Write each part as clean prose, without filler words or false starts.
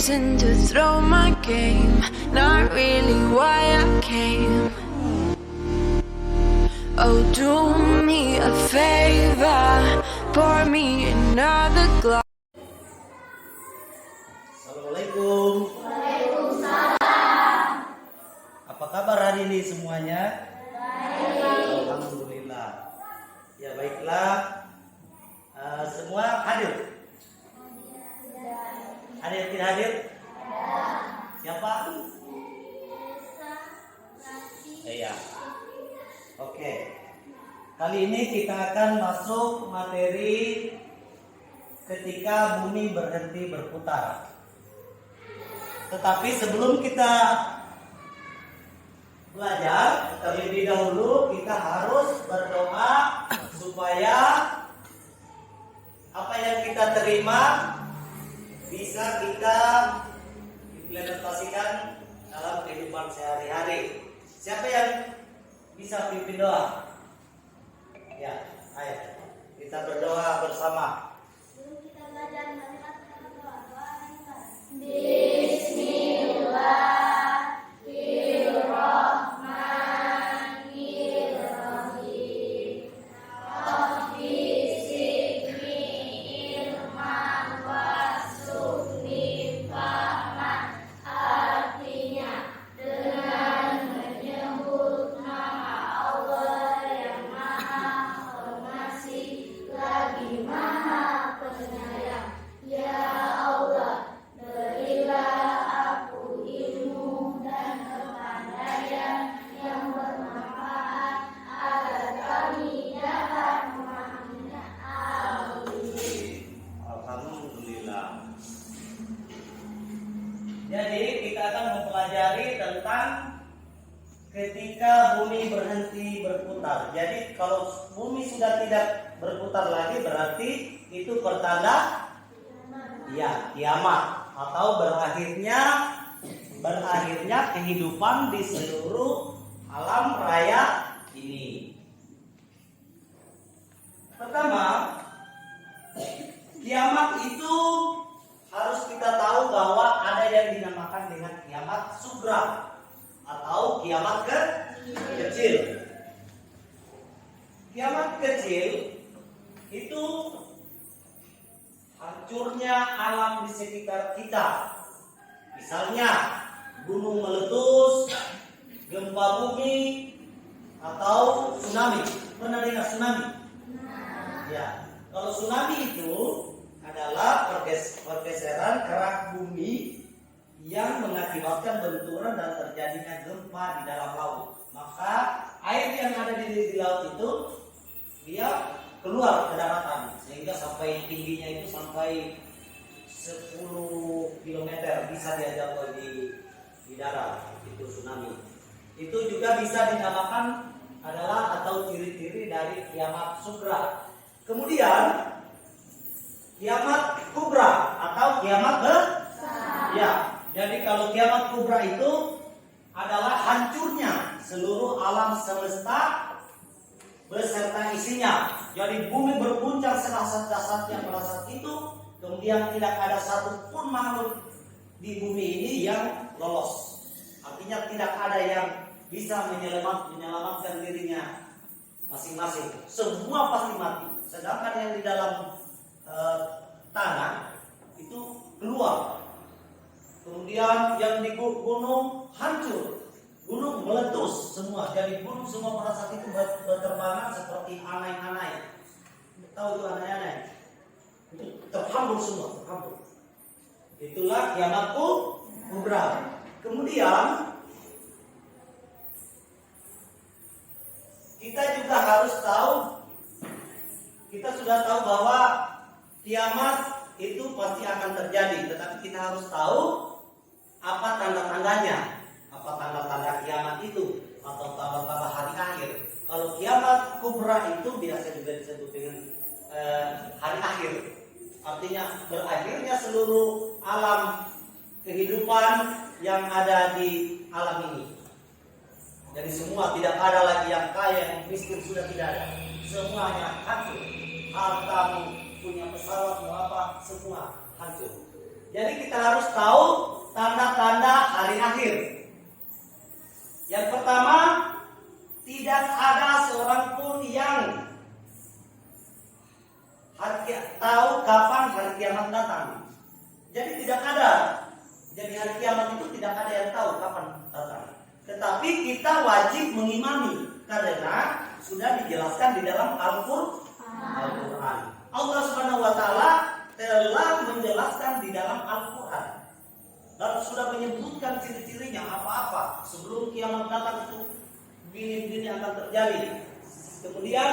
reason to throw my game, not really why I came. Oh, do me a favor, pour me another glass. Assalamualaikum. Waalaikumsalam. Apa kabar hari ini semuanya? Baik. Alhamdulillah. Ya baiklah. Semua hadir? Ada yang tidak hadir? Siapa? Iya. Oke. Kali ini kita akan masuk materi ketika bumi berhenti berputar. Tetapi sebelum kita belajar, terlebih dahulu kita harus berdoa supaya apa yang kita terima bisa kita implementasikan dalam kehidupan sehari-hari. Siapa yang bisa pimpin doa? Ya, ayo kita berdoa bersama. Sebelum kita belajar mendengarkan doa Jadi kita akan mempelajari tentang ketika bumi berhenti berputar. Jadi kalau bumi sudah tidak berputar lagi berarti itu pertanda ya kiamat atau berakhirnya kehidupan di seluruh alam raya ini. Pertama, kiamat itu harus kita tahu bahwa ada yang dinamakan dengan kiamat sugra atau kiamat kecil. Kiamat kecil itu hancurnya alam di sekitar kita. Misalnya gunung meletus, gempa bumi, atau tsunami. Pernah dengar tsunami? Ya, kalau tsunami itu adalah pergeseran kerak bumi yang mengakibatkan benturan dan terjadinya gempa di dalam laut. Maka air yang ada di laut itu dia keluar ke daratan sehingga sampai tingginya itu sampai 10 km bisa dia jatuh di darat. Itu tsunami. Itu juga bisa dinamakan adalah atau ciri-ciri dari kiamat sugra. Kemudian kiamat kubra atau kiamat besar. Ya, jadi kalau kiamat kubra itu adalah hancurnya seluruh alam semesta beserta isinya. Jadi bumi berguncang sedasat-dasatnya pada saat itu, kemudian tidak ada satupun makhluk di bumi ini yang lolos. Artinya tidak ada yang bisa menyelamatkan dirinya masing-masing. Semua pasti mati. Sedangkan yang di dalam tanah itu keluar. Kemudian yang di gunung hancur, gunung meletus semua. Jadi gunung semua pada saat itu berterbangan seperti anai-anai. Tahu itu anai-anai? Itu terhambur semua, terhambur. Itulah kiamat kubra. Kemudian kita juga harus tahu, kita sudah tahu bahwa kiamat itu pasti akan terjadi, tetapi kita harus tahu apa tanda-tandanya, apa tanda-tanda kiamat itu atau tanda-tanda hari akhir. Kalau kiamat kubra itu biasa juga disebut dengan hari akhir, artinya berakhirnya seluruh alam kehidupan yang ada di alam ini. Jadi semua, tidak ada lagi yang kaya, yang miskin, sudah tidak ada. Semuanya hancur. Hartamu, punya pesawat, mau apa, semua hancur. Jadi kita harus tahu tanda-tanda hari akhir. Yang pertama, tidak ada seorang pun yang tahu kapan hari kiamat datang. Jadi tidak ada. Jadi hari kiamat itu tidak ada yang tahu kapan datang. Tetapi kita wajib mengimani karena sudah dijelaskan di dalam Al-Quran. Allah Subhanahu wa Ta'ala telah menjelaskan di dalam Al-Quran dan sudah menyebutkan ciri-cirinya apa-apa sebelum kiamat datang itu begini-begini akan terjadi. Kemudian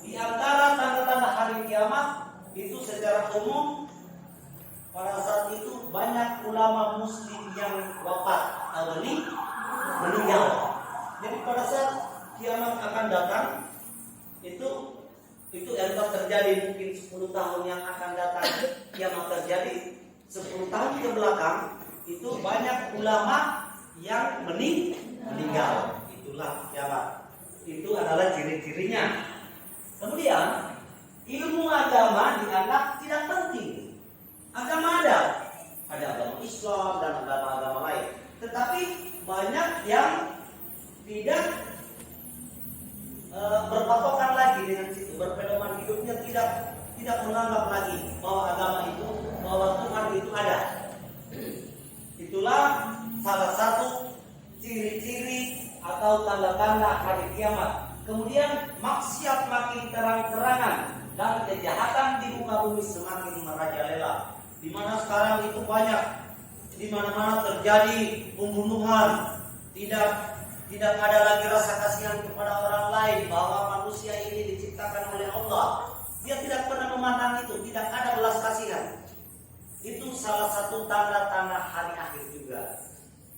di antara tanda-tanda hari kiamat itu secara umum pada saat itu banyak ulama muslim yang wafat atau meninggal. Jadi pada saat kiamat akan datang itu yang terjadi mungkin 10 tahun yang akan datang kiamat terjadi 10 tahun ke belakang itu banyak ulama yang meninggal. Itulah kiamat. Itu adalah ciri-cirinya. Kemudian ilmu agama dianggap tidak penting. Agama ada agama Islam dan agama-agama lain. Tetapi banyak yang tidak berpatokan lagi dengan situ, berpedoman hidupnya tidak menganggap lagi bahwa agama itu, bahwa Tuhan itu ada. Itulah salah satu ciri-ciri atau tanda-tanda hari kiamat. Kemudian maksiat makin terang-terangan dan kejahatan di muka bumi semakin merajalela. Di mana sekarang itu banyak, di mana-mana terjadi pembunuhan, tidak ada lagi rasa kasihan kepada orang lain, bahwa manusia ini diciptakan oleh Allah. Dia tidak pernah memandang itu, tidak ada belas kasihan. Itu salah satu tanda-tanda hari akhir juga.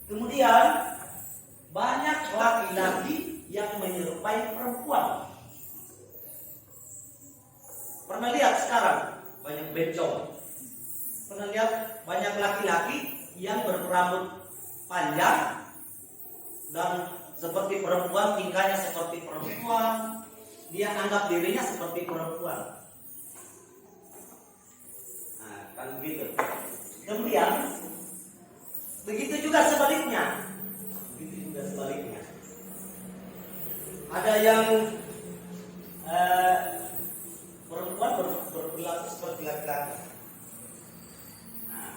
Kemudian banyak laki-laki yang menyerupai perempuan. Pernah lihat sekarang banyak bencong. Pernah lihat banyak laki-laki yang berambut panjang dan seperti perempuan, tingkahnya seperti perempuan, dia anggap dirinya seperti perempuan. Nah, kan begitu. Kemudian begitu juga sebaliknya. Ada yang perempuan berperilaku seperti laki-laki. Nah,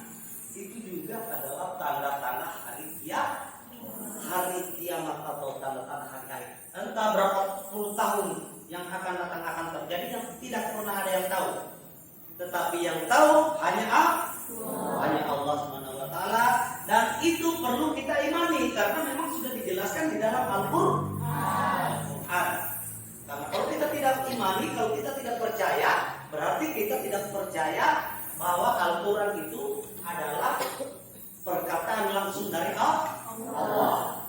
itu juga adalah tanda-tanda hari kiamat atau tanda-tanda hari akhir. Entah berapa puluh tahun yang akan datang akan terjadi yang tidak pernah ada yang tahu. Tetapi yang tahu hanya Allah Subhanahu wa Ta'ala, dan itu perlu kita imani karena memang sudah dijelaskan di dalam Al-Quran. Karena kalau kita tidak imani, kalau kita tidak percaya, berarti kita tidak percaya bahwa Al-Quran itu adalah perkataan langsung dari Allah.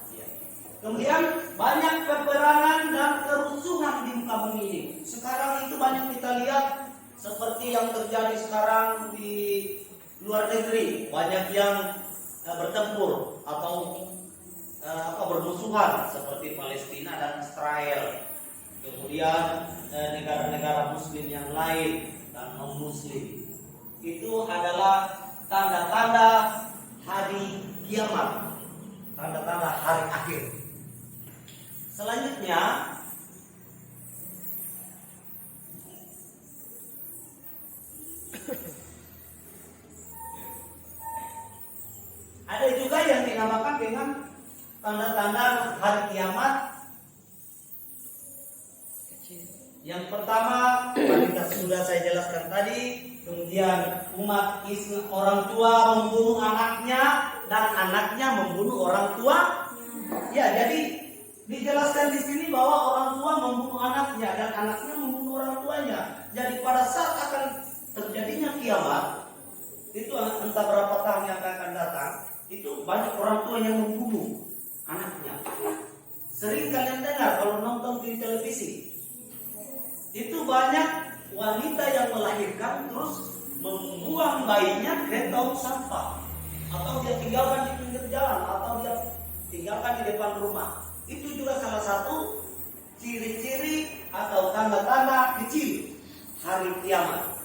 Kemudian banyak peperangan dan kerusuhan di muka bumi ini. Sekarang itu banyak kita lihat seperti yang terjadi sekarang di luar negeri, banyak yang bertempur atau bermusuhan seperti Palestina dan Israel. Kemudian negara-negara muslim yang lain dan non-muslim. Itu adalah tanda-tanda hari kiamat, tanda-tanda hari akhir. Selanjutnya ada juga yang dinamakan dengan tanda-tanda hari kiamat. Yang pertama, sudah saya jelaskan tadi. Kemudian umat Islam, orang tua membunuh anaknya dan anaknya membunuh orang tua. Ya, jadi dijelaskan di sini bahwa orang tua membunuh anaknya dan anaknya membunuh orang tuanya. Jadi pada saat akan terjadinya kiamat, itu entah berapa tahun yang akan datang, itu banyak orang tua yang membunuh anaknya. Sering kalian dengar kalau nonton di televisi, itu banyak wanita yang melahirkan terus membuang bayinya ke tong sampah, atau dia tinggalkan di pinggir jalan, atau dia tinggalkan di depan rumah. Itu juga salah satu ciri-ciri atau tanda-tanda kecil hari kiamat.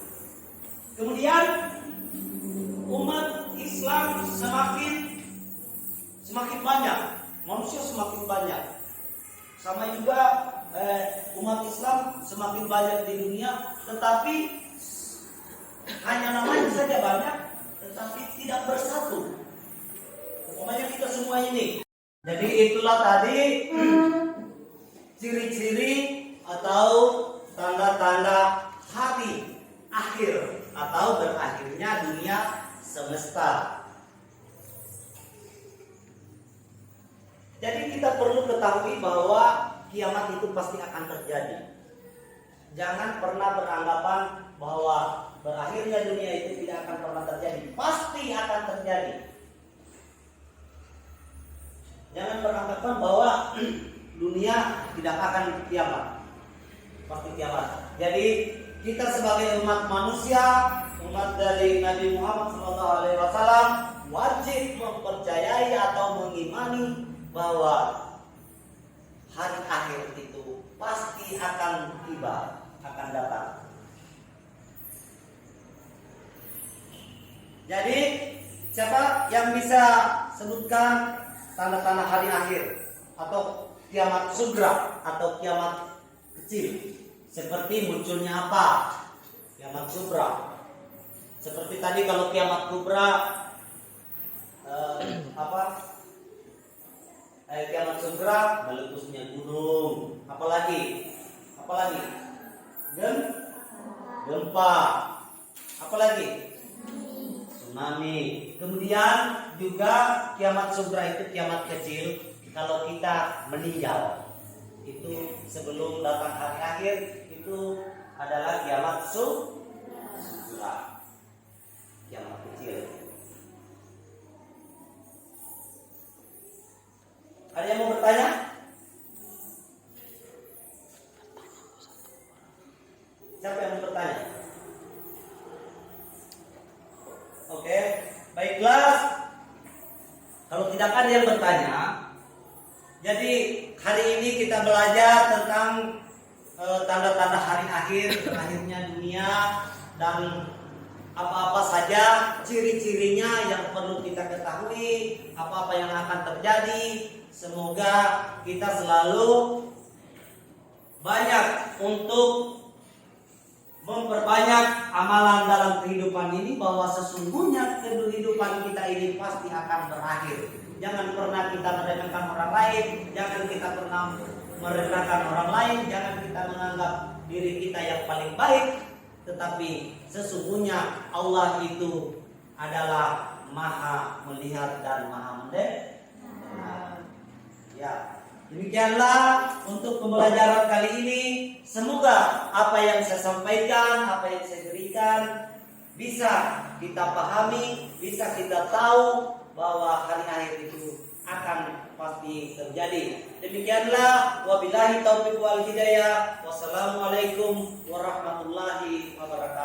Kemudian umat Islam semakin banyak, manusia semakin banyak. Sama juga umat Islam semakin banyak di dunia, tetapi hanya namanya saja banyak, tetapi tidak bersatu. Pokoknya kita semua ini. Jadi itulah tadi ciri-ciri atau tanda-tanda hari akhir atau berakhirnya dunia semesta. Jadi kita perlu ketahui bahwa kiamat itu pasti akan terjadi. Jangan pernah beranggapan bahwa berakhirnya dunia itu tidak akan pernah terjadi. Pasti akan terjadi. Jangan beranggapan bahwa dunia tidak akan kiamat. Pasti kiamat. Jadi kita sebagai umat manusia, umat dari Nabi Muhammad SAW wajib mempercayai atau mengimani bahwa hari akhir itu pasti akan tiba, akan datang. Jadi siapa yang bisa sebutkan tanda-tanda hari akhir atau kiamat sugra atau kiamat kecil? Seperti munculnya apa? Kiamat sugra. Seperti tadi kalau kiamat kubra kiamat sugra meletusnya gunung, apalagi gempa, apalagi tsunami. Kemudian juga kiamat sugra itu kiamat kecil kalau kita meninggal, itu sebelum datang hari akhir, itu adalah kiamat sugra, kiamat kecil. Ada yang mau bertanya? Siapa yang mau bertanya? Oke, baiklah. Kalau tidak ada yang bertanya, jadi hari ini kita belajar tentang tanda-tanda hari akhir, berakhirnya dunia, dan apa-apa saja ciri-cirinya yang perlu kita ketahui, apa-apa yang akan terjadi. Semoga kita selalu banyak untuk memperbanyak amalan dalam kehidupan ini, bahwa sesungguhnya kehidupan kita ini pasti akan berakhir. Jangan pernah kita merendahkan orang lain, jangan kita pernah merendahkan orang lain, jangan kita menganggap diri kita yang paling baik, tetapi sesungguhnya Allah itu adalah Maha melihat dan Maha mendengar. Ya, demikianlah untuk pembelajaran kali ini. Semoga apa yang saya sampaikan, apa yang saya berikan bisa kita pahami, bisa kita tahu bahwa hari akhir itu akan pasti terjadi. Demikianlah, wabillahi taufiq wal hidayah. Wassalamualaikum warahmatullahi wabarakatuh.